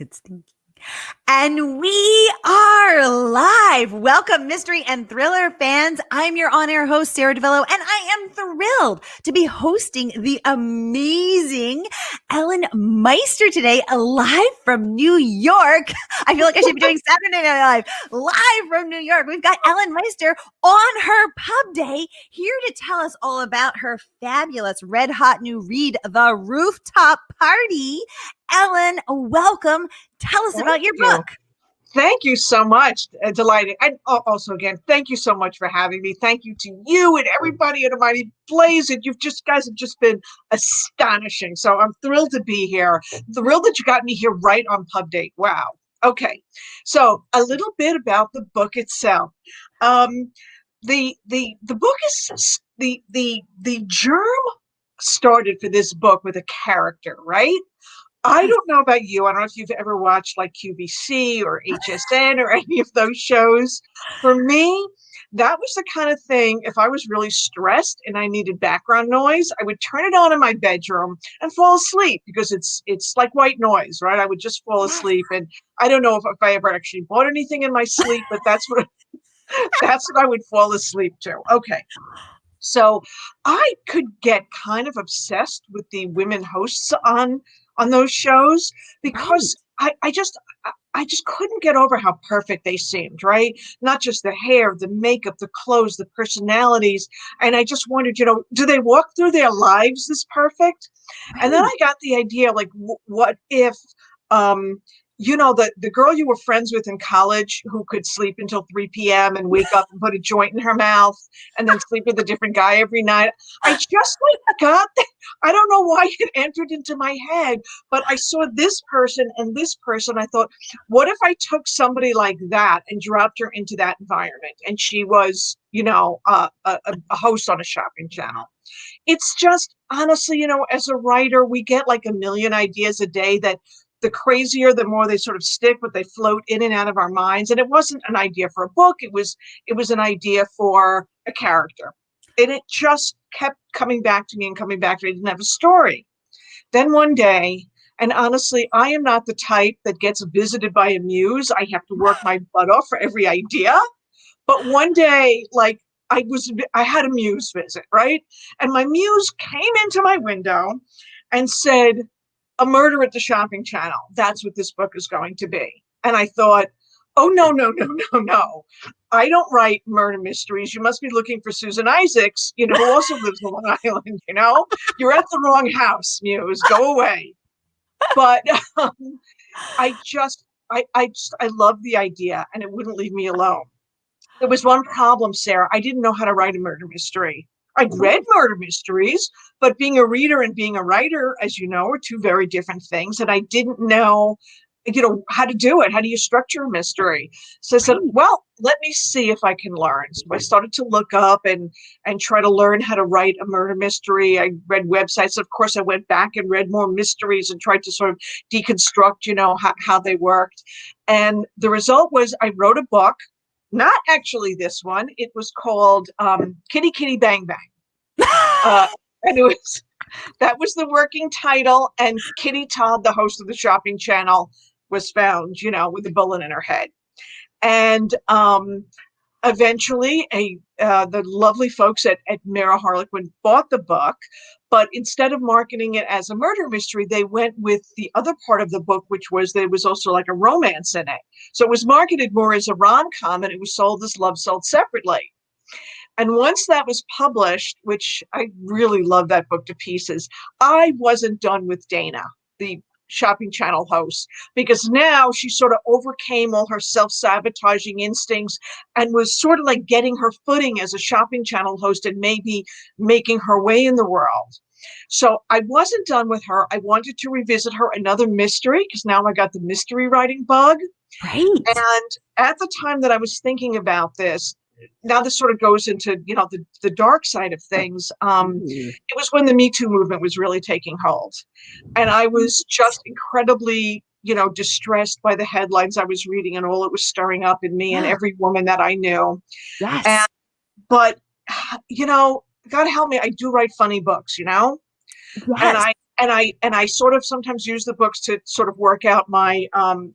It's stinky. And we are live. Welcome, mystery and thriller fans. I'm your on-air host, Sara DiVello, and I am thrilled to be hosting the amazing Ellen Meister today, live from New York. I feel like I should be doing Saturday Night Live from New York. We've got Ellen Meister on her pub day, here to tell us all about her fabulous red-hot new read, The Rooftop Party. Ellen, welcome. Tell us about your book. Thank you so much. Delighted. And also, again, thank you so much for having me. Thank you to you and everybody at Mighty Blaze. And you guys have just been astonishing. So I'm thrilled to be here. Thrilled that you got me here right on pub date. Wow. Okay. So a little bit about the book itself. The book is the germ started for this book with a character, right? I don't know about you. I don't know if you've ever watched like QVC or HSN or any of those shows. For me, that was the kind of thing, if I was really stressed and I needed background noise, I would turn it on in my bedroom and fall asleep because it's like white noise, right? I would just fall asleep. And I don't know if I ever actually bought anything in my sleep, but that's what I would fall asleep to. Okay. So I could get kind of obsessed with the women hosts on those shows because I just couldn't get over how perfect they seemed, right? Not just the hair, the makeup, the clothes, the personalities. And I just wondered, do they walk through their lives this perfect? And then I got the idea, like, what if, the girl you were friends with in college who could sleep until 3 p.m. and wake up and put a joint in her mouth and then sleep with a different guy every night. I just got that. I don't know why it entered into my head, but I saw this person and this person. I thought, what if I took somebody like that and dropped her into that environment? And she was, a host on a shopping channel. It's just, honestly, as a writer, we get like a million ideas a day that the crazier, the more they sort of stick, but they float in and out of our minds. And it wasn't an idea for a book. It was an idea for a character. And it just kept coming back to me and coming back to me. I didn't have a story. Then one day, and honestly, I am not the type that gets visited by a muse. I have to work my butt off for every idea. But one day, like, I had a muse visit, right? And my muse came into my window and said, "A murder at the shopping channel. That's what this book is going to be." And I thought, oh, no. I don't write murder mysteries. You must be looking for Susan Isaacs, who also lives on Long Island, You're at the wrong house, muse. Go away. But I love the idea, and it wouldn't leave me alone. There was one problem, Sarah. I didn't know how to write a murder mystery. I'd read murder mysteries, but being a reader and being a writer, as you know, are two very different things. And I didn't know, how to do it. How do you structure a mystery? So I said, well, let me see if I can learn. So I started to look up and try to learn how to write a murder mystery. I read websites. Of course, I went back and read more mysteries and tried to sort of deconstruct, how they worked. And the result was I wrote a book. Not actually this one. It was called Kitty Kitty Bang Bang. And that was the working title. And Kitty Todd, the host of the shopping channel, was found, with a bullet in her head. And eventually the lovely folks at Mira Harlequin bought the book, but instead of marketing it as a murder mystery, they went with the other part of the book, which was there was also like a romance in it. So it was marketed more as a rom-com, and it was sold as Love Sold Separately. And once that was published, which I really love that book to pieces, I wasn't done with Dana, the shopping channel host, because now she sort of overcame all her self-sabotaging instincts and was sort of like getting her footing as a shopping channel host and maybe making her way in the world. So I wasn't done with her. I wanted to revisit her another mystery because now I got the mystery writing bug. Right. And at the time that I was thinking about this, now this sort of goes into, the dark side of things. It was when the Me Too movement was really taking hold. And I was just incredibly, distressed by the headlines I was reading and all it was stirring up in me and every woman that I knew. Yes. But, God help me, I do write funny books, Yes. I sort of sometimes use the books to sort of work out my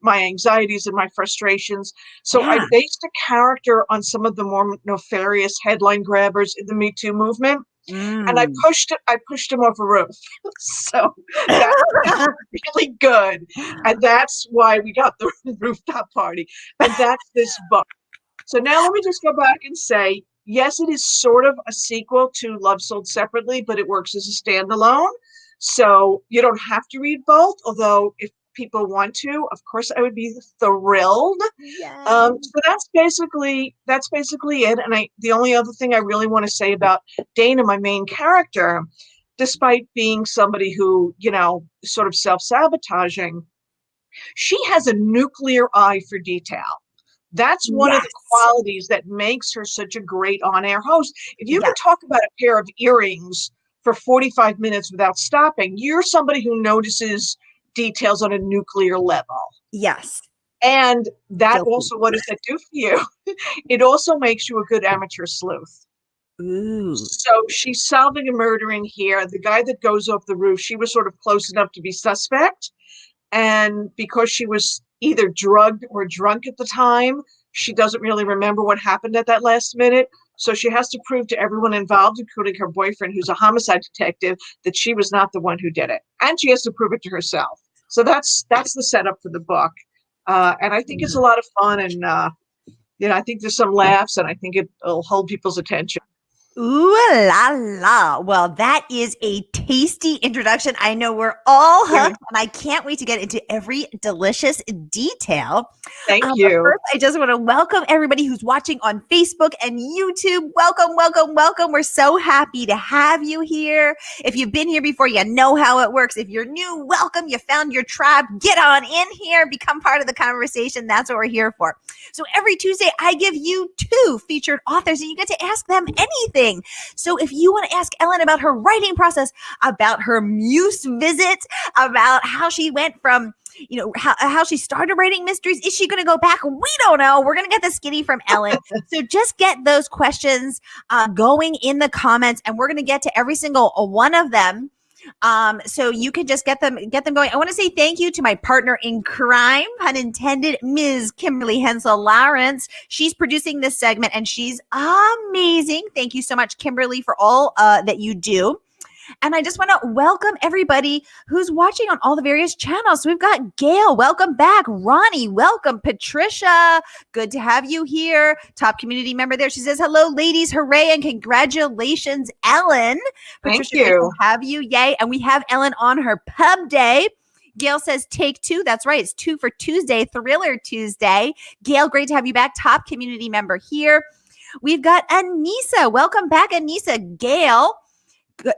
anxieties and my frustrations. So I Yeah. based a character on some of the more nefarious headline grabbers in the Me Too movement, and Mm. I pushed him off a roof. So that was really good, and that's why we got the rooftop party, and that's this book. So now let me just go back and say, yes, it is sort of a sequel to Love Sold Separately, but it works as a standalone. So you don't have to read both, although if people want to, of course, I would be thrilled. Yes. So that's basically it. And the only other thing I really want to say about Dana, my main character, despite being somebody who, sort of self-sabotaging, she has a nuclear eye for detail. That's one of the Yes. qualities that makes her such a great on-air host. If you Yes. could talk about a pair of earrings for 45 minutes without stopping, you're somebody who notices details on a nuclear level. Yes. And that Guilty. also, what does that do for you? It also makes you a good amateur sleuth. Ooh. So she's solving a murder in here. The guy that goes off the roof, she was sort of close enough to be suspect. And because she was either drugged or drunk at the time, she doesn't really remember what happened at that last minute. So she has to prove to everyone involved, including her boyfriend, who's a homicide detective, that she was not the one who did it. And she has to prove it to herself. So that's the setup for the book. And I think it's a lot of fun. And, I think there's some laughs, and I think it'll hold people's attention. Ooh la la. Well, that is a tasty introduction. I know we're all Yeah, hooked, and I can't wait to get into every delicious detail. thank But you. first, I just want to welcome everybody who's watching on Facebook and YouTube. Welcome, welcome, welcome. We're so happy to have you here. If you've been here before, you know how it works. If you're new, welcome. You found your tribe. Get on in here. Become part of the conversation. That's what we're here for. So every Tuesday, I give you 2 featured authors, and you get to ask them anything. So if you want to ask Ellen about her writing process, about her muse visits, about how she went from how she started writing mysteries. Is she going to go back? We don't know. We're going to get the skinny from Ellen. So just get those questions going in the comments, and we're going to get to every single one of them. So you can just get them going. I want to say thank you to my partner in crime, pun intended, Ms. Kimberly Hensel Lawrence. She's producing this segment, and she's amazing. Thank you so much, Kimberly, for all that you do. And I just want to welcome everybody who's watching on all the various channels. So we've got Gail, welcome back. Ronnie, welcome. Patricia, good to have you here. Top community member there. She says, hello, ladies. Hooray and congratulations, Ellen. Thank Patricia, great you. to have you. Yay. And we have Ellen on her pub day. Gail says, take 2. That's right. It's 2 for Tuesday, Thriller Tuesday. Gail, great to have you back. Top community member here. We've got Anissa. Welcome back, Anissa. Gail,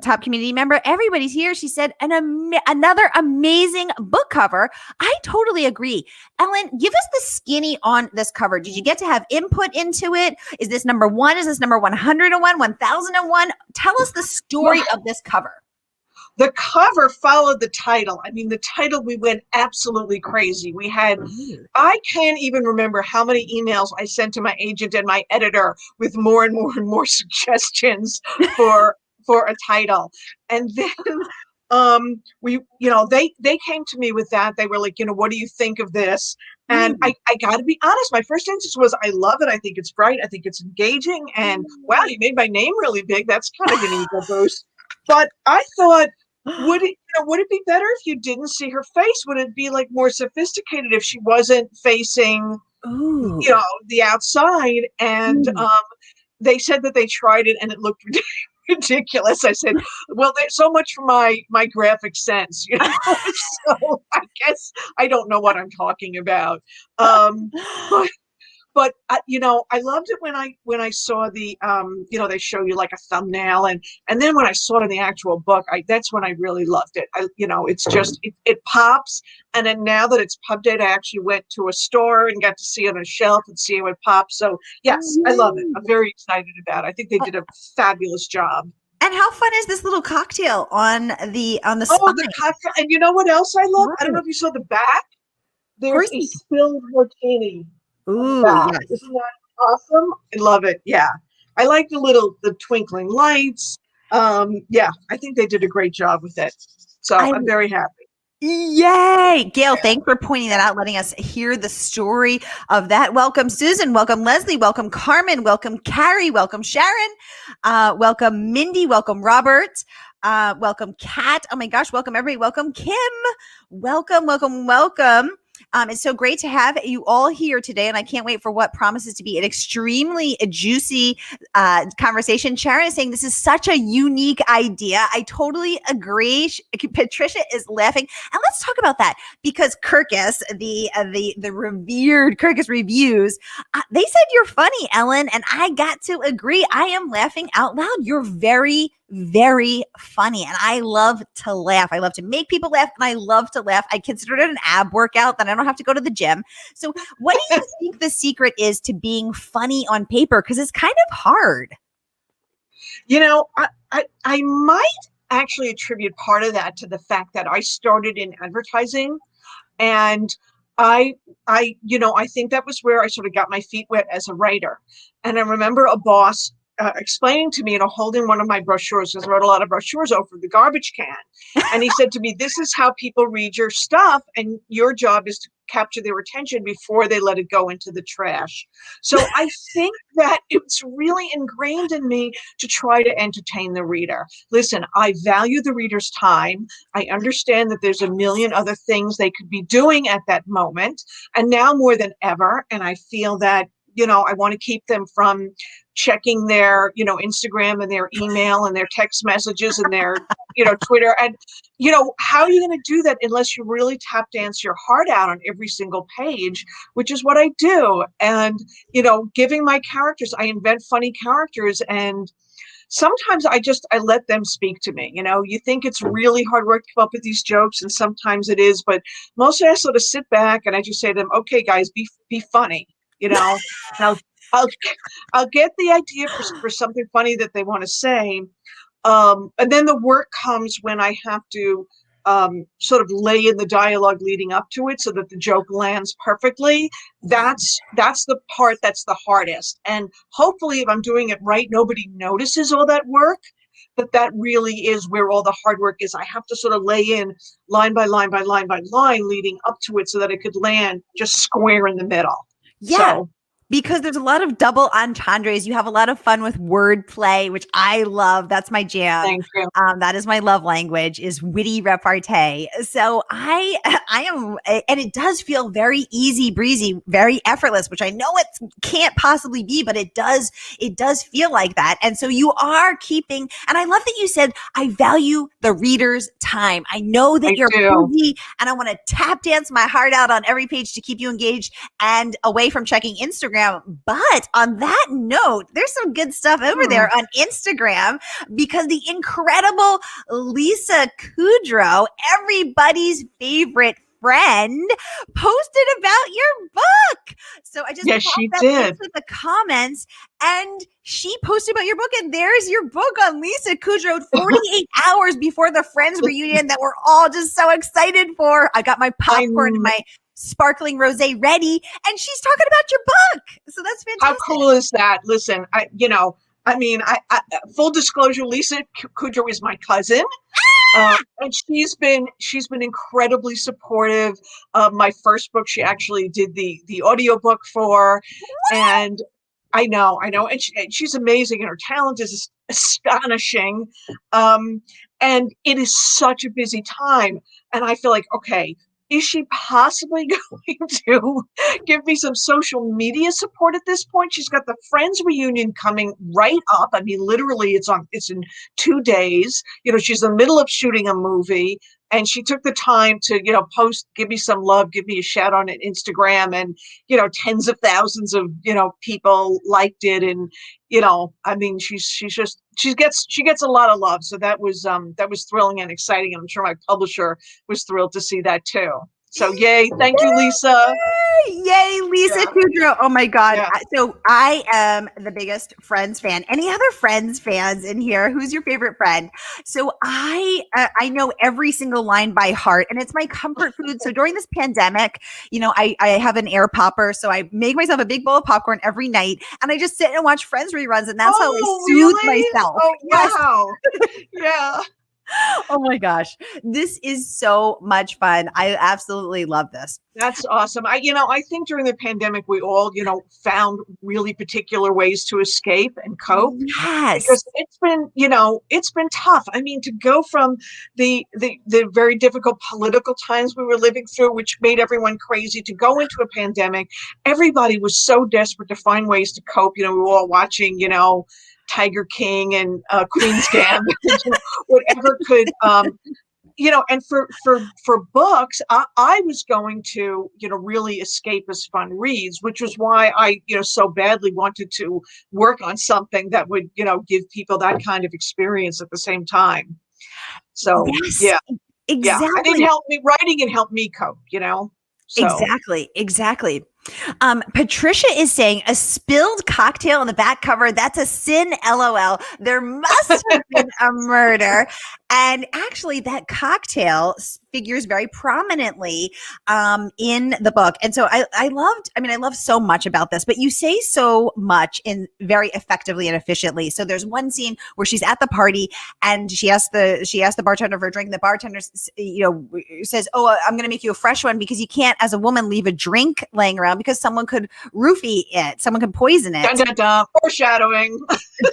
top community member. Everybody's here. She said another amazing book cover. I totally agree. Ellen, give us the skinny on this cover. Did you get to have input into it? Is this number 1? Is this number 101, 1001? Tell us the story of this cover. The cover followed the title. I mean, the title, we went absolutely crazy. I can't even remember how many emails I sent to my agent and my editor with more and more and more suggestions for a title. And then they came to me with that. They were like, what do you think of this? And I got to be honest, my first instinct was, I love it. I think it's bright. I think it's engaging. And wow, you made my name really big. That's kind of an ego boost. But I thought, would it be better if you didn't see her face? Would it be like more sophisticated if she wasn't facing, the outside? And they said that they tried it and it looked ridiculous. I said, well, there's so much for my graphic sense, so I guess I don't know what I'm talking about. But I loved it when I saw the they show you like a thumbnail, and then when I saw it in the actual book, that's when I really loved it. It's just it pops. And then now that it's pub date, I actually went to a store and got to see it on a shelf and see how it pops. So yes, I love it. I'm very excited about it. I think they did a fabulous job. And how fun is this little cocktail on the Oh, spine? the cocktail! And you know what else I love? I don't know if you saw the back. There's a spilled martini. Ooh, Back. yes. Isn't that awesome? I love it. Yeah. I like the twinkling lights. Yeah, I think they did a great job with it. So I'm very happy. Yay! Gail, thanks for pointing that out, letting us hear the story of that. Welcome, Susan. Welcome, Leslie. Welcome, Carmen. Welcome, Carrie. Welcome, Sharon. Welcome, Mindy. Welcome, Robert. Welcome, Kat. Oh my gosh. Welcome, everybody. Welcome, Kim. Welcome, welcome, welcome. It's so great to have you all here today, and I can't wait for what promises to be an extremely juicy conversation. Sharon is saying this is such a unique idea. I totally agree. Patricia is laughing, and let's talk about that because Kirkus, the revered Kirkus Reviews, they said you're funny, Ellen, and I got to agree. I am laughing out loud. You're very, very funny, and I love to laugh. I love to make people laugh, and I love to laugh. I consider it an ab workout that I don't have to go to the gym. So what do you think the secret is to being funny on paper? Because it's kind of hard. You know, I might actually attribute part of that to the fact that I started in advertising, and I think that was where I sort of got my feet wet as a writer. And I remember a boss explaining to me, holding one of my brochures, because I wrote a lot of brochures over the garbage can. And he said to me, this is how people read your stuff, and your job is to capture their attention before they let it go into the trash. So I think that it's really ingrained in me to try to entertain the reader. Listen, I value the reader's time. I understand that there's a million other things they could be doing at that moment, and now more than ever. And I feel that, I want to keep them from checking their, Instagram and their email and their text messages and their, Twitter. And, how are you going to do that unless you really tap dance your heart out on every single page, which is what I do. And, giving my characters, I invent funny characters, and sometimes I let them speak to me. You think it's really hard work to come up with these jokes, and sometimes it is, but mostly I sort of sit back and I just say to them, okay, guys, be funny. Now I'll get the idea for something funny that they want to say. And then the work comes when I have to sort of lay in the dialogue leading up to it so that the joke lands perfectly. That's the part that's the hardest. And hopefully if I'm doing it right, nobody notices all that work. But that really is where all the hard work is. I have to sort of lay in line by line by line by line leading up to it so that it could land just square in the middle. Yeah. So, because there's a lot of double entendres. You have a lot of fun with wordplay, which I love. That's my jam. Thank you. That is my love language, is witty repartee. So I am, and it does feel very easy breezy, very effortless, which I know it can't possibly be, but it does feel like that. And so you are keeping, and I love that you said, I value the reader's time. I know that you're busy, and I want to tap dance my heart out on every page to keep you engaged and away from checking Instagram. But on that note, there's some good stuff over there on Instagram, because the incredible Lisa Kudrow, everybody's favorite friend, posted about your book. So I just did into the comments, and she posted about your book, and there's your book on Lisa Kudrow 48 hours before the Friends reunion that we're all just so excited for. I got my popcorn and my sparkling rosé ready, and she's talking about your book. So that's fantastic. How cool is that? Listen, I full disclosure, Lisa Kudrow is my cousin. And she's been incredibly supportive of my first book. She actually did the audiobook for, and I know, and she's amazing, and her talent is astonishing. And it is such a busy time, and I feel like, okay, is she possibly going to give me some social media support at this point? She's got the Friends reunion coming right up. I mean, literally, it's in 2 days. She's in the middle of shooting a movie, and she took the time to, post, give me some love, give me a shout on it, Instagram, and, tens of thousands of, people liked it. And, I mean, she gets a lot of love. So that was thrilling and exciting. And I'm sure my publisher was thrilled to see that too. So yay. Thank you, Lisa. Yay, Lisa Kudrow. Oh my God. Yeah. So I am the biggest Friends fan. Any other Friends fans in here? Who's your favorite friend? So I know every single line by heart, and it's my comfort food. So during this pandemic, I have an air popper. So I make myself a big bowl of popcorn every night, and I just sit and watch Friends reruns, and that's how I soothe myself. Oh, wow. Yeah. Oh my gosh. This is so much fun. I absolutely love this. That's awesome. I think during the pandemic, we all, found really particular ways to escape and cope because Yes. it's been tough. I mean, to go from the very difficult political times we were living through, which made everyone crazy, to go into a pandemic, everybody was so desperate to find ways to cope. We were all watching, Tiger King and Queen's Gambit, whatever could and for books, I was going to really escapist fun reads, which was why I so badly wanted to work on something that would give people that kind of experience at the same time. So Yes. yeah, yeah, and it Exactly. helped me, writing it helped me cope. So Exactly. Exactly. Patricia is saying a spilled cocktail on the back cover. That's a sin. LOL. There must have been a murder. And actually, that cocktail figures very prominently in the book. And so I love so much about this, but you say so much in very effectively and efficiently. So there's one scene where she's at the party and she asked the bartender for a drink. The bartender, says, "Oh, I'm going to make you a fresh one because you can't, as a woman, leave a drink laying around because someone could roofie it, someone could poison dun, it." dun, dun, foreshadowing.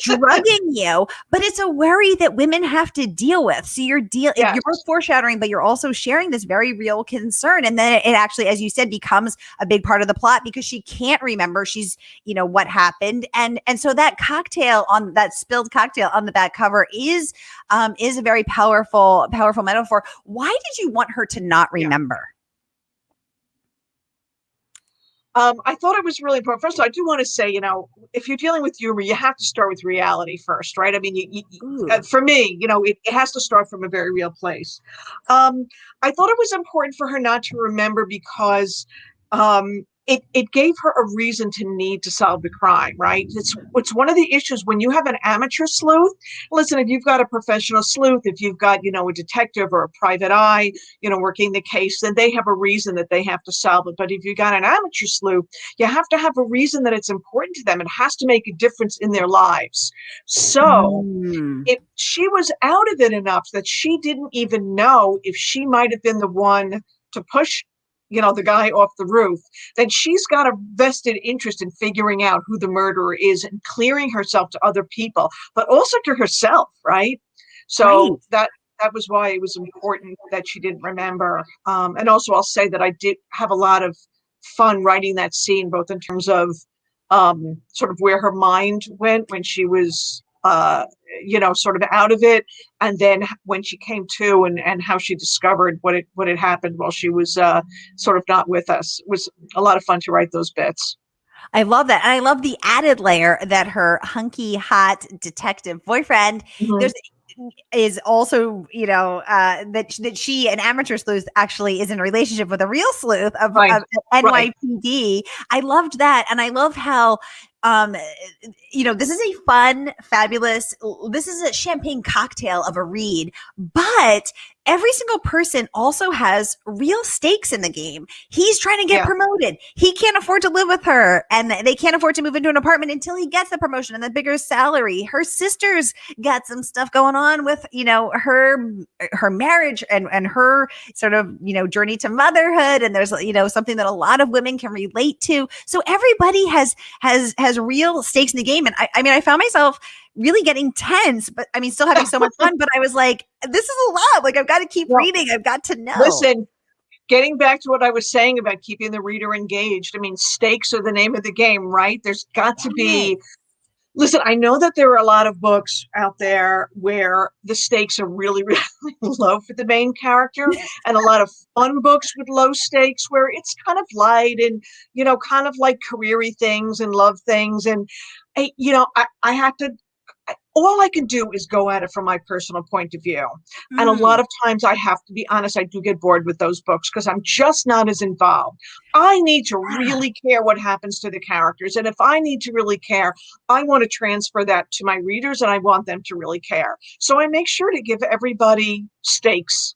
Drugging you, but it's a worry that women have to deal with. So you're Yes. both foreshadowing, but you're also sharing this very real concern. And then it actually, as you said, becomes a big part of the plot because she can't remember what happened. And so that spilled cocktail on the back cover is a very powerful metaphor. Why did you want her to not Yeah. remember? I thought it was really important. First of all, I do want to say, if you're dealing with humor, you have to start with reality first, right? I mean, Ooh. for me, it has to start from a very real place. I thought it was important for her not to remember because it gave her a reason to need to solve the crime, right? It's one of the issues when you have an amateur sleuth. Listen, if you've got a professional sleuth, if you've got, a detective or a private eye, working the case, then they have a reason that they have to solve it. But if you got an amateur sleuth, you have to have a reason that it's important to them. It has to make a difference in their lives. So Mm. if she was out of it enough that she didn't even know if she might have been the one to push the guy off the roof, then she's got a vested interest in figuring out who the murderer is and clearing herself to other people, but also to herself, right? Right. So that was why it was important that she didn't remember. And also, I'll say that I did have a lot of fun writing that scene, both in terms of sort of where her mind went when she was, sort of out of it, and then when she came to, and how she discovered what had happened while she was sort of not with us. It was a lot of fun to write those bits. I love that. And I love the added layer that her hunky, hot detective boyfriend, Mhm. there's is also, that she, an amateur sleuth, actually is in a relationship with a real sleuth Right, of right. NYPD. I loved that. And I love how, um, this is a fun, fabulous, this is a champagne cocktail of a read, but every single person also has real stakes in the game. He's trying to get Yeah. promoted. He can't afford to live with her, and they can't afford to move into an apartment until he gets the promotion and the bigger salary. Her sister's got some stuff going on with, her marriage and her sort of, journey to motherhood. And there's, something that a lot of women can relate to. So everybody has real stakes in the game. And I mean, I found myself really getting tense, but I mean, still having so much fun. But I was like, this is a lot. Like, I've got to keep Well, reading. I've got to know. listen, getting back to what I was saying about keeping the reader engaged, I mean, stakes are the name of the game, right? There's got to Yes. be. Listen, I know that there are a lot of books out there where the stakes are really, really low for the main character, and a lot of fun books with low stakes where it's kind of light and, kind of like careery things and love things. And, I have to, all I can do is go at it from my personal point of view. And a lot Mm. of times I have to be honest, I do get bored with those books because I'm just not as involved. I need to Yeah. really care what happens to the characters. And if I need to really care, I want to transfer that to my readers and I want them to really care. So I make sure to give everybody stakes,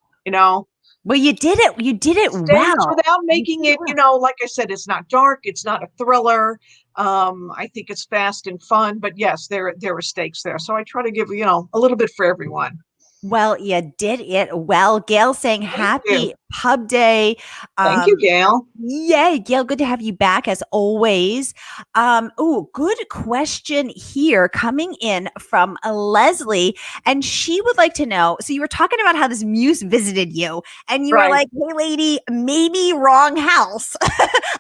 Well, you did it. You did it stakes well. without You making did it it, well. like I said, it's not dark, it's not a thriller. I think it's fast and fun, but yes, there are stakes there. So I try to give, a little bit for everyone. Well, you did it well. Gail saying Thank you. happy pub day. Thank you, Um, Gail. Yay, Gail, good to have you back as always. Good question here coming in from Leslie. And she would like to know. So you were talking about how this muse visited you, and you were Right. like, hey, lady, maybe wrong house.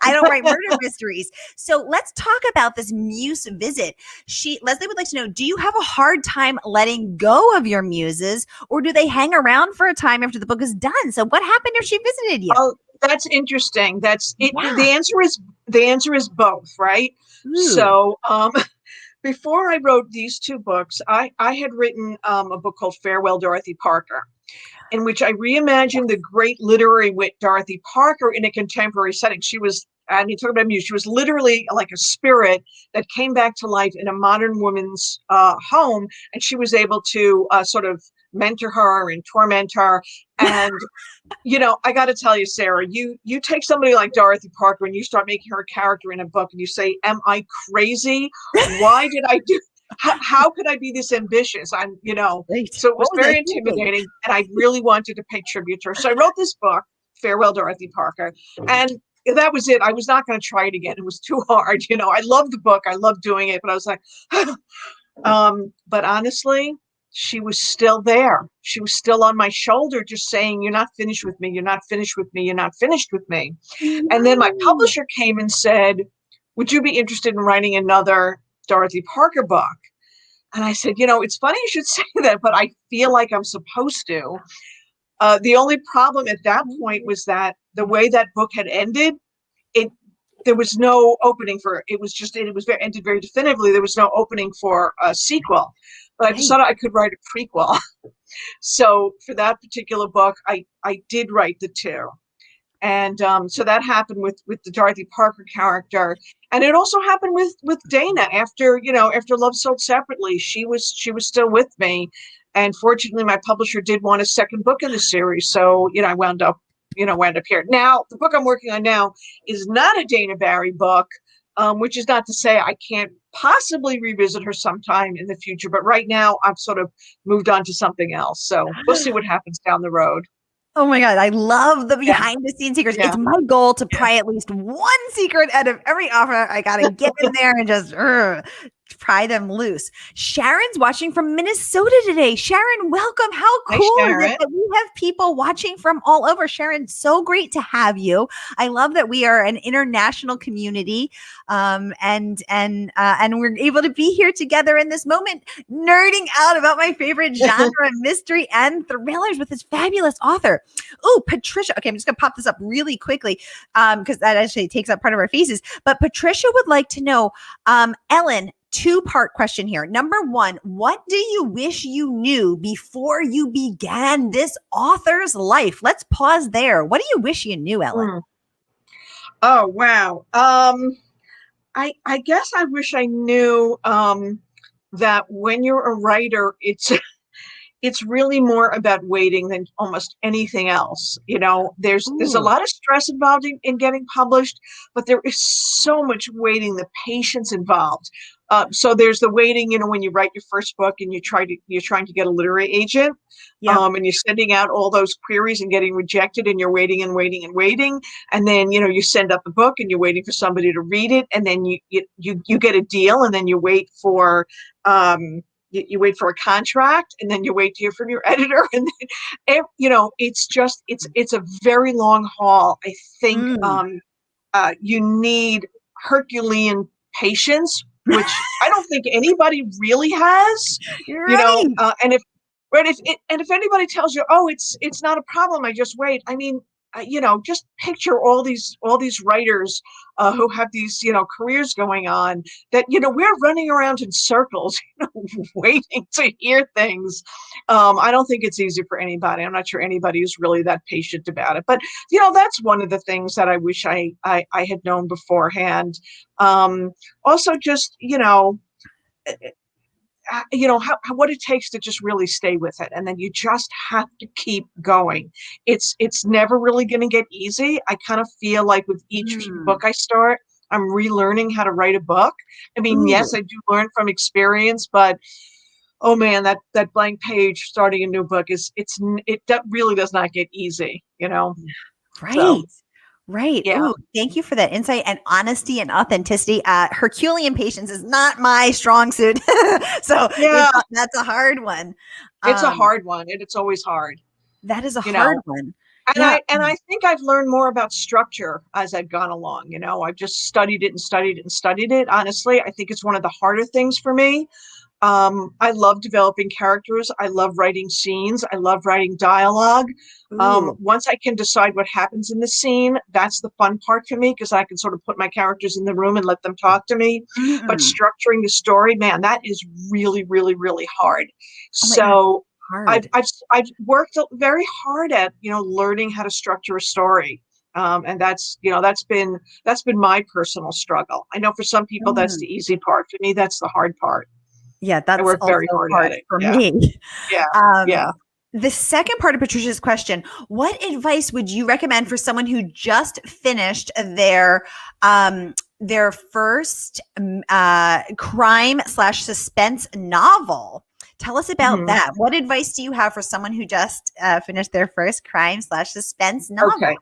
I don't write murder mysteries. So let's talk about this muse visit. Leslie would like to know, do you have a hard time letting go of your muses, or do they hang around for a time after the book is done? So what happened if she visited you? Oh, that's interesting. That's it. Yeah. The answer is both, right? Ooh. So, before I wrote these two books, I had written a book called Farewell, Dorothy Parker, in which I reimagined the great literary wit Dorothy Parker in a contemporary setting. She was, I mean, talk about muse. She was literally like a spirit that came back to life in a modern woman's home, and she was able to sort of mentor her and torment her. And I got to tell you, Sarah, you take somebody like Dorothy Parker and you start making her a character in a book, and you say, "Am I crazy? Why did I do? How could I be this ambitious?" Right. So it was What was I very thinking? intimidating, and I really wanted to pay tribute to her. So I wrote this book, Farewell, Dorothy Parker, and that was it. I was not going to try it again. It was too hard. I loved the book. I loved doing it, but I was like, but honestly, she was still there. She was still on my shoulder, just saying, "You're not finished with me. You're not finished with me. You're not finished with me." And then my No. publisher came and said, "Would you be interested in writing another Dorothy Parker book?" And I said, "It's funny you should say that, but I feel like I'm supposed to." The only problem at that point was that the way that book had ended, it there was no opening for it. Was just it was very ended very definitively. There was no opening for a sequel, but I Right. decided I could write a prequel. So for that particular book, I did write the two, and so that happened with the Dorothy Parker character, and it also happened with Dana after Love Sold Separately. She was still with me, and fortunately, my publisher did want a second book in the series, so I wound up here. Now, the book I'm working on now is not a Dana Barry book, which is not to say I can't possibly revisit her sometime in the future, but right now I've sort of moved on to something else. So we'll see what happens down the road. Oh my God, I love the Yeah, behind the scenes secrets. yeah, It's my goal to yeah. pry at least one secret out of every offer. I got to get in there and just pry them loose. Sharon's watching from Minnesota today. Sharon, welcome. How Hi, cool is it Sharon. that we have people watching from all over? Sharon, so great to have you. I love that we are an international community, and we're able to be here together in this moment, nerding out about my favorite genre, mystery and thrillers with this fabulous author. Oh, Patricia. Okay, I'm just gonna pop this up really quickly because that actually takes up part of our faces. But Patricia would like to know, Ellen, two-part question here. Number one, what do you wish you knew before you began this author's life? Let's pause there. What do you wish you knew, Ellen? Hmm. Oh, wow. I guess I wish I knew that when you're a writer, it's really more about waiting than almost anything else. There's a Ooh, lot of stress involved in getting published, but there is so much waiting, the patience involved. So there's the waiting, when you write your first book and you're trying to get a literary agent, yep. and you're sending out all those queries and getting rejected, and you're waiting and waiting and waiting, and then you send out the book and you're waiting for somebody to read it, and then you get a deal, and then you wait for you wait for a contract, and then you wait to hear from your editor, and then it's a very long haul. I think Mm. you need Herculean patience, which I don't think anybody really has. You're right. And if anybody tells you, "Oh, it's not a problem, I just wait," I mean, just picture all these writers who have these careers going on, that we're running around in circles, waiting to hear things. I don't think it's easy for anybody. I'm not sure anybody is really that patient about it. But that's one of the things that I wish I had known beforehand. Also, just what it takes to just really stay with it, and then you just have to keep going. It's never really going to get easy. I kind of feel like with each Mm. book I start, I'm relearning how to write a book. I mean, yes, Ooh. I do learn from experience, but oh man, that blank page starting a new book that really does not get easy, So Right. Right. yeah, Ooh, thank you for that insight and honesty and authenticity. Herculean patience is not my strong suit. So yeah, that's a hard one. it's a Um, hard one, and it's always hard, that is a you hard know. one. And Yeah. I think I've learned more about structure as I've gone along. I've just studied it and studied it and studied it. Honestly, I think it's one of the harder things for me. I love developing characters. I love writing scenes. I love writing dialogue. Ooh. Once I can decide what happens in the scene, that's the fun part for me because I can sort of put my characters in the room and let them talk to me. But Mm-mm. structuring the story, man, that is really, really, really hard. Oh my God. So I've Hard. I've I've worked very hard at learning how to structure a story. And that's been my personal struggle. I know for some people that's Mm. the easy part. For me, that's the hard part. Yeah, I that's work very also hard at hard it. for Yeah. me. Yeah. Um, Yeah. the second part of Patricia's question, what advice would you recommend for someone who just finished their first crime slash suspense novel? Tell us about Mhm. that. What advice do you have for someone who just finished their first crime slash suspense novel? Okay.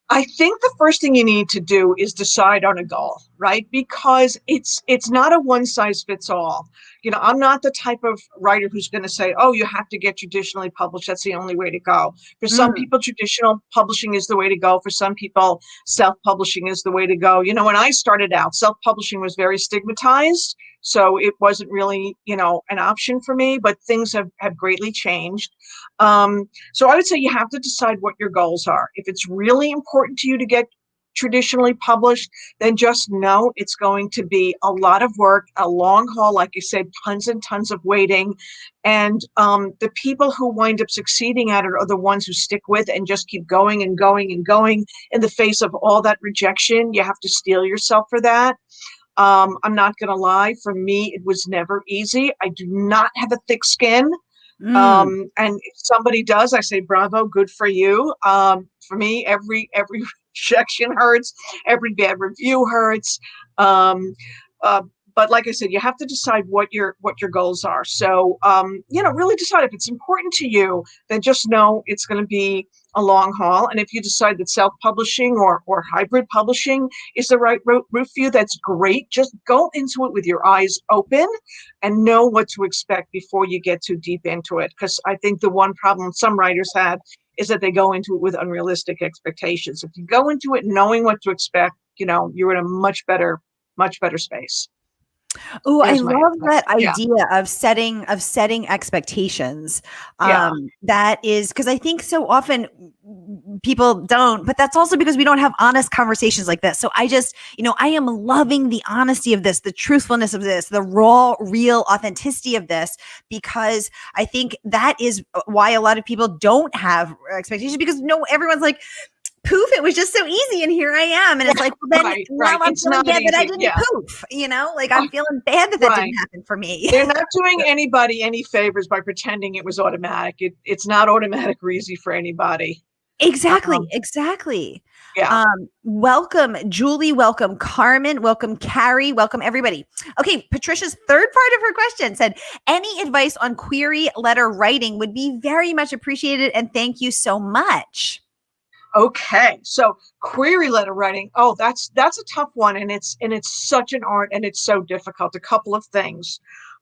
I think the first thing you need to do is decide on a goal, right? Because it's not a one size fits all. I'm not the type of writer who's going to say, "Oh, you have to get traditionally published. That's the only way to go." For some Mm, people, traditional publishing is the way to go. For some people, self-publishing is the way to go. When I started out, self-publishing was very stigmatized, so it wasn't really, an option for me, but things have greatly changed. So I would say you have to decide what your goals are. If it's really important to you to get traditionally published, then just know it's going to be a lot of work, a long haul, like you said, tons and tons of waiting. And the people who wind up succeeding at it are the ones who stick with and just keep going and going and going in the face of all that rejection. You have to steel yourself for that. I'm not going to lie. For me, it was never easy. I do not have a thick skin. mm, And if somebody does, I say, bravo, good for you. For me, every rejection hurts, every bad review hurts. Um, uh, but like I said, you have to decide what your goals are. So really decide if it's important to you. Then just know it's going to be a long haul. And if you decide that self-publishing or hybrid publishing is the right route for you, that's great. Just go into it with your eyes open and know what to expect before you get too deep into it. Because I think the one problem some writers have is that they go into it with unrealistic expectations. If you go into it knowing what to expect, you're in a much better space. Oh, I There's my love answer. that Yeah. idea of setting expectations. Yeah. That is because I think so often people don't, but that's also because we don't have honest conversations like this. So I am loving the honesty of this, the truthfulness of this, the raw, real authenticity of this, because I think that is why a lot of people don't have expectations because no, everyone's like, poof, it was just so easy and here I am. And it's like, well, then Right. now Right. I'm It's feeling not bad that I easy. didn't Yeah. poof, like I'm feeling bad that didn't Right. happen for me. They're not doing anybody any favors by pretending it was automatic. It's not automatic or easy for anybody. Exactly, Um, exactly. yeah. Welcome, Julie. Welcome, Carmen. Welcome, Carrie. Welcome, everybody. Okay, Patricia's third part of her question said, any advice on query letter writing would be very much appreciated. And thank you so much. Okay, so query letter writing. Oh, that's a tough one, and it's such an art, and it's so difficult. A couple of things.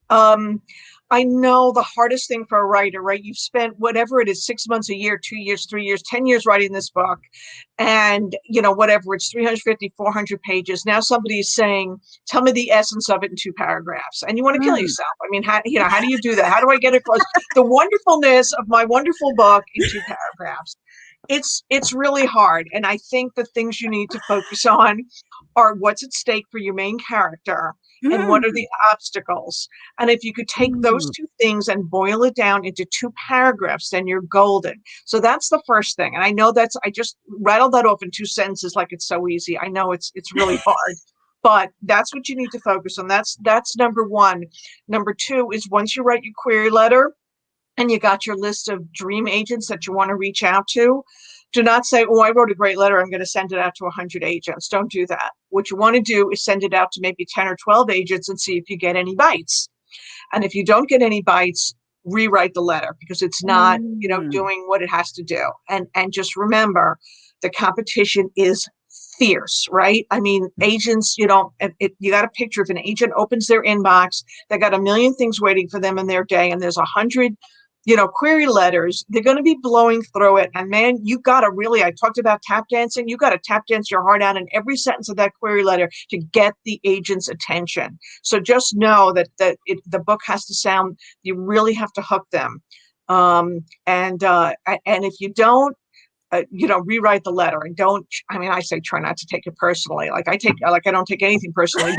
Um, I know the hardest thing for a writer, right? You've spent whatever it is, 6 months, a year, 2 years, 3 years, 10 years writing this book, and whatever it's 350, 400 pages. Now somebody is saying, "Tell me the essence of it in 2 paragraphs," and you want to kill Mm, yourself. I mean, how do you do that? How do I get across the wonderfulness of my wonderful book in 2 paragraphs? It's really hard, and I think the things you need to focus on are what's at stake for your main character and what are mm, the obstacles. And if you could take those mm. two things and boil it down into 2 paragraphs, then you're golden. So that's the first thing. And I know I just rattled that off in 2 sentences like it's so easy. I know it's really hard. But that's what you need to focus on. That's number one. Number two is once you write your query letter, and you got your list of dream agents that you want to reach out to, do not say, "Oh, I wrote a great letter, I'm going to send it out to 100 agents." Don't do that. What you want to do is send it out to maybe 10 or 12 agents and see if you get any bites. And if you don't get any bites, rewrite the letter because it's not, Mm. doing what it has to do. And just remember, the competition is fierce, right? I mean, agents, you got a picture if an agent opens their inbox, they got a million things waiting for them in their day, and there's 100 query letters, they're going to be blowing through it. And man, you got to really, I talked about tap dancing. You got to tap dance your heart out in every sentence of that query letter to get the agent's attention. So just know that the book has to sound, you really have to hook them. And if you don't, rewrite the letter and don't, I mean, I say, try not to take it personally. I don't take anything personally,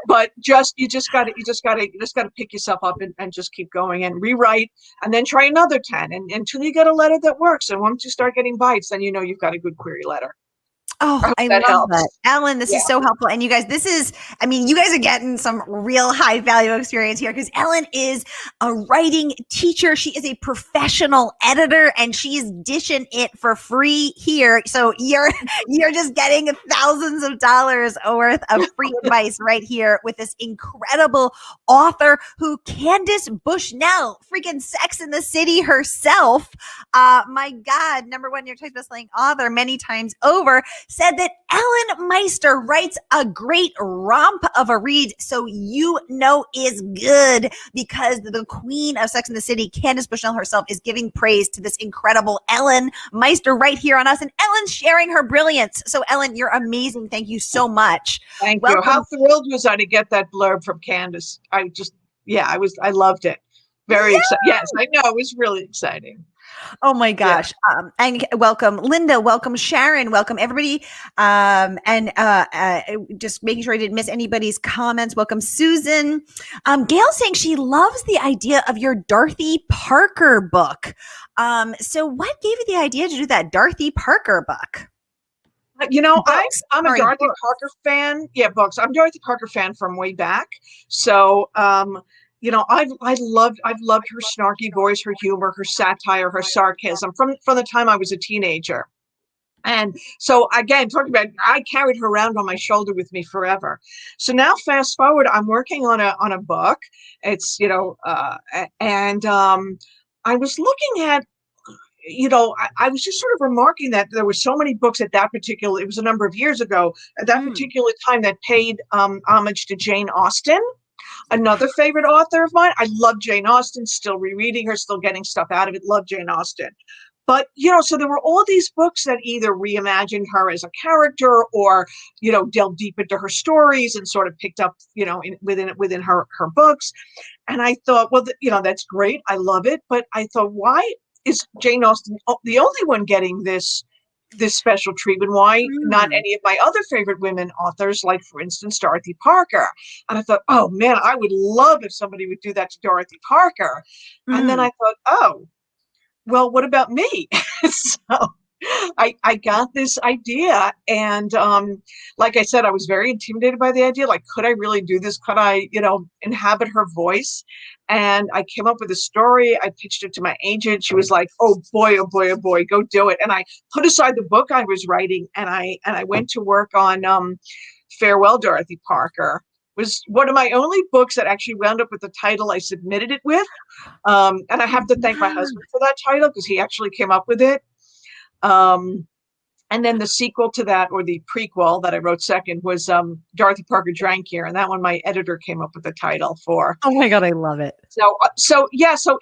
but you just got to pick yourself up and just keep going and rewrite and then try another 10 and until you get a letter that works. And once you start getting bites, then you've got a good query letter. I Oh, hope I that love that. helps. Ellen, this Yeah. is so helpful. And you guys, you guys are getting some real high value experience here because Ellen is a writing teacher. She is a professional editor and she is dishing it for free here. So you're just getting thousands of dollars worth of free advice right here with this incredible author who Candace Bushnell, freaking Sex in the City herself. My God, #1 New York Times bestselling author many times over, said that Ellen Meister writes a great romp of a read, so is good because the queen of Sex and the City, Candace Bushnell herself, is giving praise to this incredible Ellen Meister right here on us, and Ellen's sharing her brilliance. So Ellen, you're amazing. Thank you so much. Thank you. How thrilled was I to get that blurb from Candace? I loved it. Very excited. Yes, I know. It was really exciting. Oh my gosh. Yeah. And welcome Linda, welcome Sharon, welcome everybody. Just making sure I didn't miss anybody's comments. Welcome Susan. Gail saying she loves the idea of your Dorothy Parker book. So what gave you the idea to do that Dorothy Parker book? I'm a Dorothy Parker fan. Yeah, books. I'm a Dorothy Parker fan from way back. So, I've loved her snarky voice, her humor, her satire, her sarcasm from the time I was a teenager. And so again, talking about, I carried her around on my shoulder with me forever. So now fast forward, I'm working on a book. It's, I was looking at, I was just sort of remarking that there were so many books at that particular, it was a number of years ago, at that particular time that paid homage to Jane Austen. Another favorite author of mine. I love Jane Austen, still rereading her, still getting stuff out of it. Love Jane Austen. But, so there were all these books that either reimagined her as a character or, delved deep into her stories and sort of picked up, within her books. And I thought, well, that's great. I love it. But I thought, why is Jane Austen the only one getting this special treatment? Why not any of my other favorite women authors, like, for instance, Dorothy Parker? And I thought, oh man, I would love if somebody would do that to Dorothy Parker. And then I thought, oh, well, what about me? So I got this idea, and like I said, I was very intimidated by the idea. Like, could I really do this? Could I, inhabit her voice? And I came up with a story. I pitched it to my agent. She was like, oh boy, oh boy, oh boy, go do it. And I put aside the book I was writing, and I went to work on Farewell, Dorothy Parker. It was one of my only books that actually wound up with the title I submitted it with. And I have to thank my husband for that title because he actually came up with it. And then the sequel to that, or the prequel that I wrote second, was Dorothy Parker Drank Here, and that one my editor came up with the title for. Oh my God, I love it. So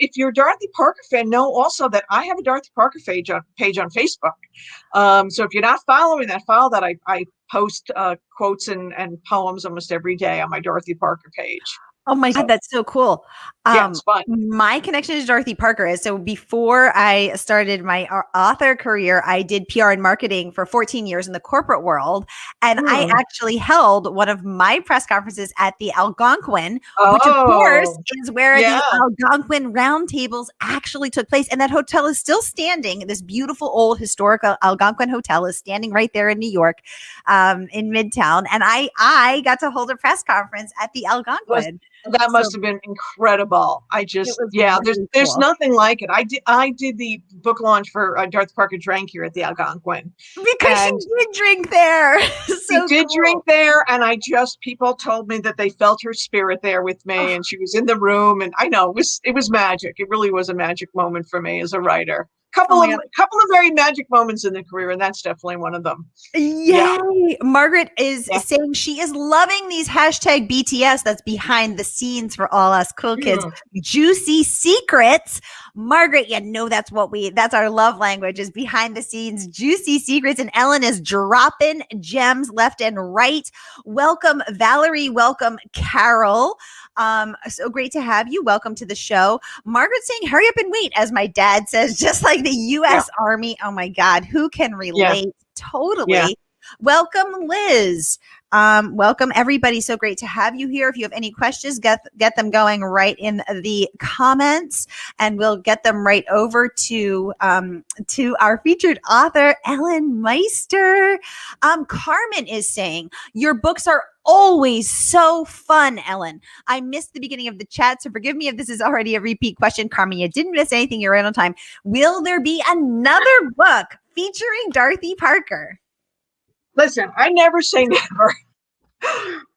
if you're a Dorothy Parker fan, know also that I have a Dorothy Parker page on Facebook. So if you're not following that, follow that. I post quotes and poems almost every day on my Dorothy Parker page. Oh my God, that's so cool. It's fun. My connection to Dorothy Parker is, so before I started my author career, I did PR and marketing for 14 years in the corporate world. And I actually held one of my press conferences at the Algonquin, which of course is where the Algonquin roundtables actually took place. And that hotel is still standing. This beautiful old historical Algonquin hotel is standing right there in New York, in Midtown. And I got to hold a press conference at the Algonquin. That So must have been incredible. it was Yeah, really there's cool. nothing like it. I did the book launch for Darth Parker drank here at the Algonquin, Because she and did drink there. she So did cool. drink there. And people told me that they felt her spirit there with me, Oh, and she was in the room. And I know it was magic. It really was a magic moment for me as a writer. oh my God. Couple of very magic moments in the career, and that's definitely one of them. Yeah, Yay! Margaret is yeah. saying she is loving these hashtag BTS. That's behind the scenes for all us cool kids. Mm. Juicy secrets. Margaret, that's our love language is behind the scenes, juicy secrets. And Ellen is dropping gems left and right. Welcome, Valerie. Welcome, Carol. So great to have you. Welcome to the show. Margaret saying, hurry up and wait, as my dad says, just like the Yeah, US Army. Oh my God, who can yeah, relate? yeah. Totally. Welcome, Liz. Welcome, everybody. So great to have you here. If you have any questions, get them going right in the comments, and we'll get them right over to our featured author, Ellen Meister. Carmen is saying your books are always so fun, Ellen. I missed the beginning of the chat, so forgive me if this is already a repeat question. Carmen, you didn't miss anything. You're right on time. Will there be another book featuring Dorothy Parker? Listen, I never say never.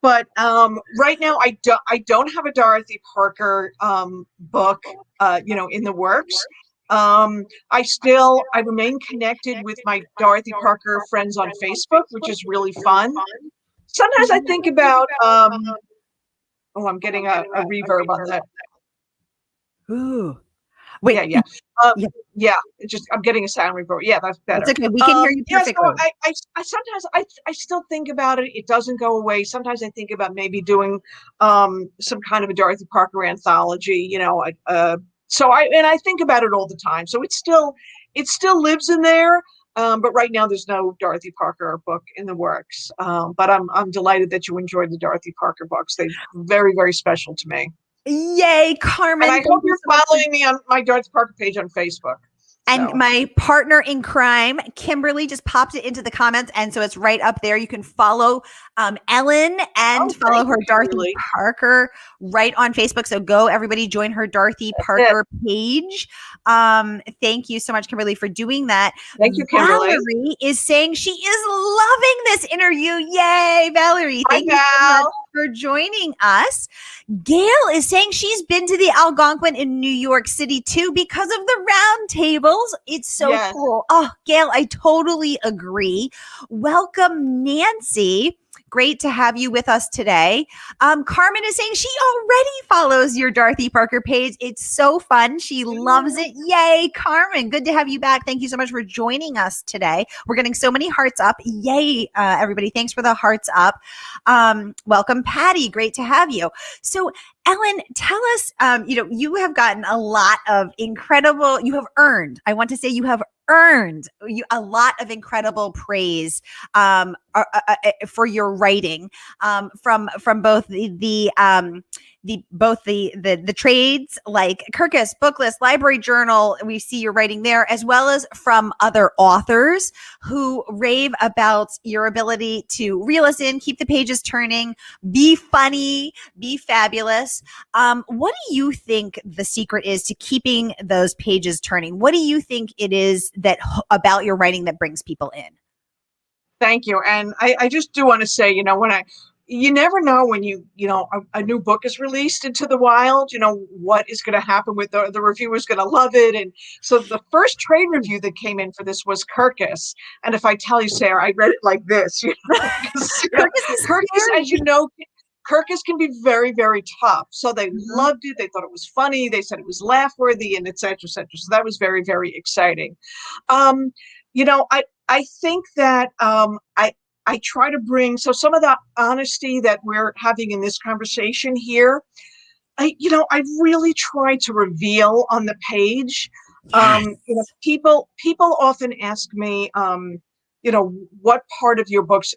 But right now, I don't have a Dorothy Parker book, in the works. I remain connected with my Dorothy Parker friends on Facebook, which is really fun. Sometimes I think about, oh, I'm getting a reverb on that. Ooh. Yeah, Wait. yeah. Um, Yeah, yeah, I'm getting a sound report. Yeah, that's that's better. okay. We can hear you Yeah, so perfectly. I sometimes I still think about it. It doesn't go away. Sometimes I think about maybe doing some kind of a Dorothy Parker anthology, so I think about it all the time. So it still lives in there. But right now there's no Dorothy Parker book in the works. But I'm delighted that you enjoyed the Dorothy Parker books. They're very, very special to me. Yay, And Carmen. I Thank hope you you're so much for following me on my Dorothy Parker page on Facebook. And So, my partner in crime, Kimberly, just popped it into the comments. And so it's right up there. You can follow Ellen and oh, follow thank you, her Dorothy Kimberly. Parker right on Facebook. So go, everybody, join her Dorothy That's it. Parker page. Thank you so much, Kimberly, for doing that. Thank you, Kimberly. Valerie is saying she is loving this interview. Yay, Valerie. Hi, Thank you so much Val. for joining us. Gail is saying she's been to the Algonquin in New York City too because of the round tables. It's so Yes. cool. Oh, Gail, I totally agree. Welcome, Nancy. Great to have you with us today. Carmen is saying she already follows your Dorothy Parker page. It's so fun. She loves it. Yay, Carmen. Good to have you back. Thank you so much for joining us today. We're getting so many hearts up. Yay, everybody. Thanks for the hearts up. Welcome, Patty. Great to have you. So, Ellen, tell us, you have gotten a lot of you have earned, I want to say you have earned a lot of incredible praise for your writing from both the trades like Kirkus, Booklist, Library Journal. We see your writing there, as well as from other authors who rave about your ability to reel us in, keep the pages turning, be funny, be fabulous. What do you think the secret is to keeping those pages turning? What do you think it is about your writing that brings people in? Thank you. And I just do want to say, you never know when a new book is released into the wild, what is going to happen with the reviewer's going to love it. And so the first trade review that came in for this was Kirkus. And if I tell you, Sarah, I read it like this, Kirkus is Kirkus, as you know, Kirkus can be very, very tough. So they Mhm. loved it. They thought it was funny. They said it was laugh worthy, and et cetera, et cetera. So that was very, very exciting. I think that I try to bring some of the honesty that we're having in this conversation here. I really try to reveal on the page. Yes. People often ask me, what part of your books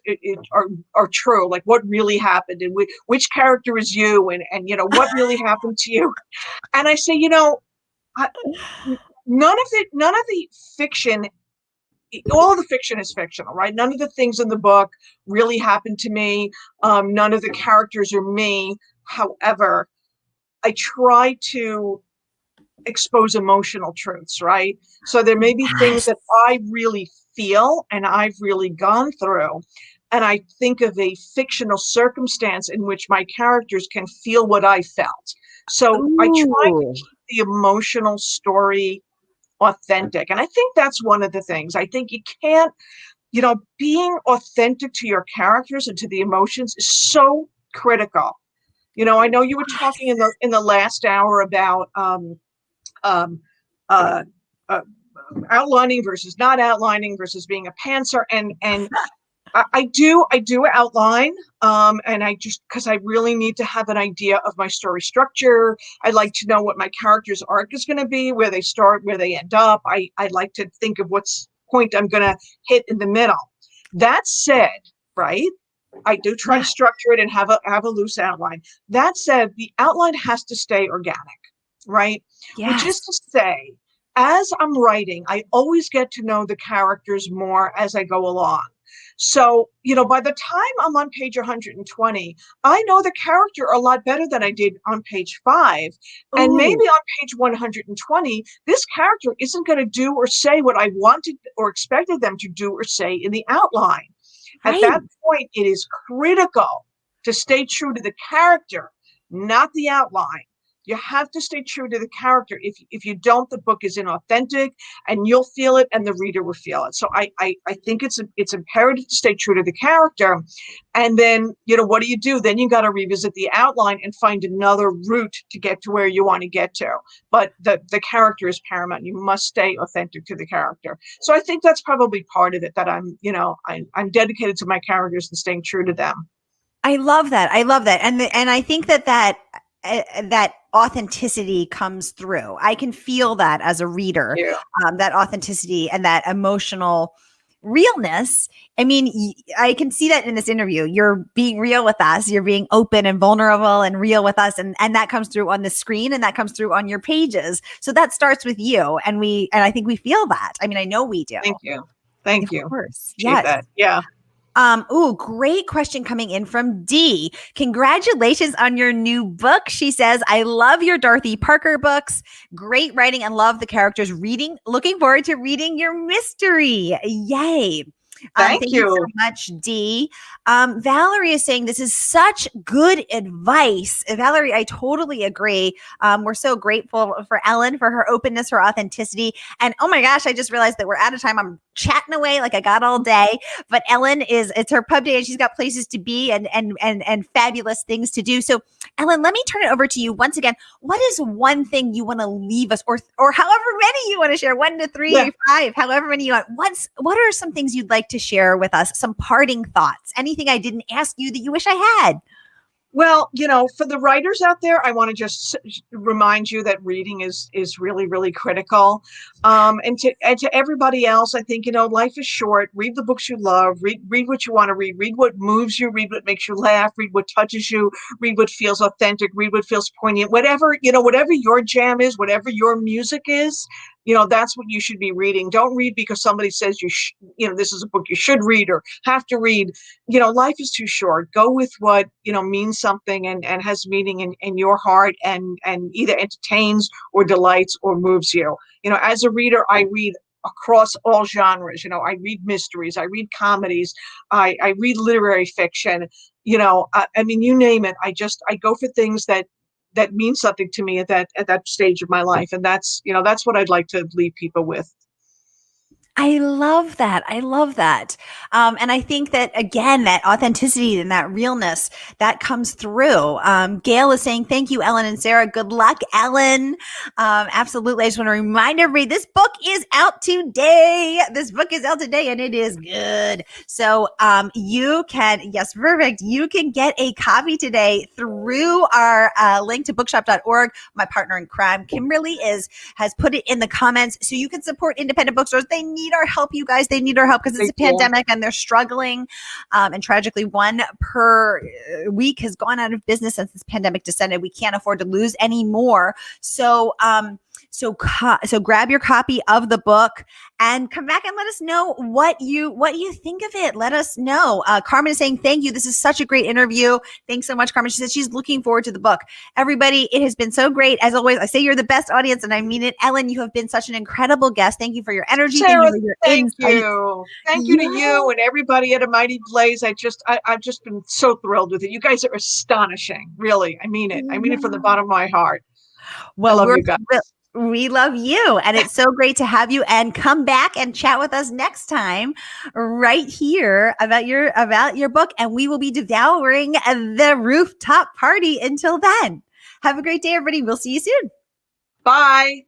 are true, like what really happened, and which character is you, and what really happened to you. And I say, I, none of the fiction, all of the fiction is fictional, right? None of the things in the book really happened to me. None of the characters are me. However, I try to expose emotional truths, right? So there may be things Yes. that I really feel and I've really gone through. And I think of a fictional circumstance in which my characters can feel what I felt. So I try to Ooh, keep the emotional story authentic. And I think that's one of the things. I think you can't, being authentic to your characters and to the emotions is so critical. I know you were talking in the last hour about um, uh, uh, outlining versus not outlining versus being a pantser, and I do outline, and I just because I really need to have an idea of my story structure. I like to know what my character's arc is going to be, where they start, where they end up. I like to think of what's point I'm going to hit in the middle. That said, right, I do try to yeah. structure it and have a loose outline. That said, the outline has to stay organic, right? Which is Yes. to say, as I'm writing, I always get to know the characters more as I go along. So, by the time I'm on page 120, I know the character a lot better than I did on page 5. And maybe Ooh, on page 120, this character isn't going to do or say what I wanted or expected them to do or say in the outline. At right. that point, it is critical to stay true to the character, not the outline. You have to stay true to the character. If you don't, the book is inauthentic, and you'll feel it, and the reader will feel it. So I think it's imperative to stay true to the character, and then what do? Then you got to revisit the outline and find another route to get to where you want to get to. But the character is paramount. You must stay authentic to the character. So I think that's probably part of it, that I'm dedicated to my characters and staying true to them. I love that. I love that. And I think that authenticity comes through. I can feel that as a reader, Yeah. that authenticity and that emotional realness. I mean, I can see that in this interview. You're being real with us. You're being open and vulnerable and real with us. And that comes through on the screen and that comes through on your pages. So that starts with you. And I think we feel that. I mean, I know we do. Thank you. Thank Of you. course. Appreciate Yes. that. Yeah. Great question coming in from Dee. Congratulations on your new book. She says, I love your Dorothy Parker books. Great writing and love the characters. Looking forward to reading your mystery. Yay. Thank Thank you so you. much, Dee. Valerie is saying this is such good advice. Valerie, I totally agree. We're so grateful for Ellen for her openness, her authenticity. And oh my gosh, I just realized that we're out of time. I'm chatting away like I got all day. But Ellen it's her pub day and she's got places to be and fabulous things to do. So Ellen, let me turn it over to you once again. What is one thing you want to leave us, or however many you want to share, 1 to 3, Yeah. 5, however many you want. What are some things you'd like to share with us? Some parting thoughts, anything I didn't ask you that you wish I had? Well, for the writers out there, I want to just remind you that reading is really, really critical. And to everybody else, I think life is short. Read the books you love. Read what you want to read. Read what moves you. Read what makes you laugh. Read what touches you. Read what feels authentic. Read what feels poignant. Whatever your jam is, whatever your music is, that's what you should be reading. Don't read because somebody says this is a book you should read or have to read. Life is too short. Go with what means something and has meaning in your heart, and either entertains or delights or moves you. As a reader, I read across all genres. I read mysteries, I read comedies, I read literary fiction. I mean, you name it. I go for things that mean something to me at that stage of my life, and that's what I'd like to leave people with. I love that. I love that. And I think that, again, that authenticity and that realness that comes through. Gail is saying, thank you, Ellen and Sarah. Good luck, Ellen. Absolutely. I just want to remind everybody this book is out today. This book is out today and it is good. So you can, yes, perfect. You can get a copy today through our link to bookshop.org. My partner in crime, Kimberly, has put it in the comments so you can support independent bookstores. They need our help, you guys. They need our help because it's a pandemic and they're struggling. And tragically, one per week has gone out of business since this pandemic descended. We can't afford to lose any more. So So grab your copy of the book and come back and let us know what you think of it. Let us know. Carmen is saying thank you. This is such a great interview. Thanks so much, Carmen. She says she's looking forward to the book. Everybody, it has been so great. As always, I say you're the best audience, and I mean it. Ellen, you have been such an incredible guest. Thank you for your energy. Sarah, Thank you for your thank insight. you. Thank you to you and everybody at A Mighty Blaze. I've just been so thrilled with it. You guys are astonishing. Really. I mean it. I mean it from the bottom of my heart. Well, I love you guys. We love you, and it's so great to have you. And come back and chat with us next time, right here about your book. And we will be devouring the rooftop party. Until then, have a great day, everybody. We'll see you soon. Bye.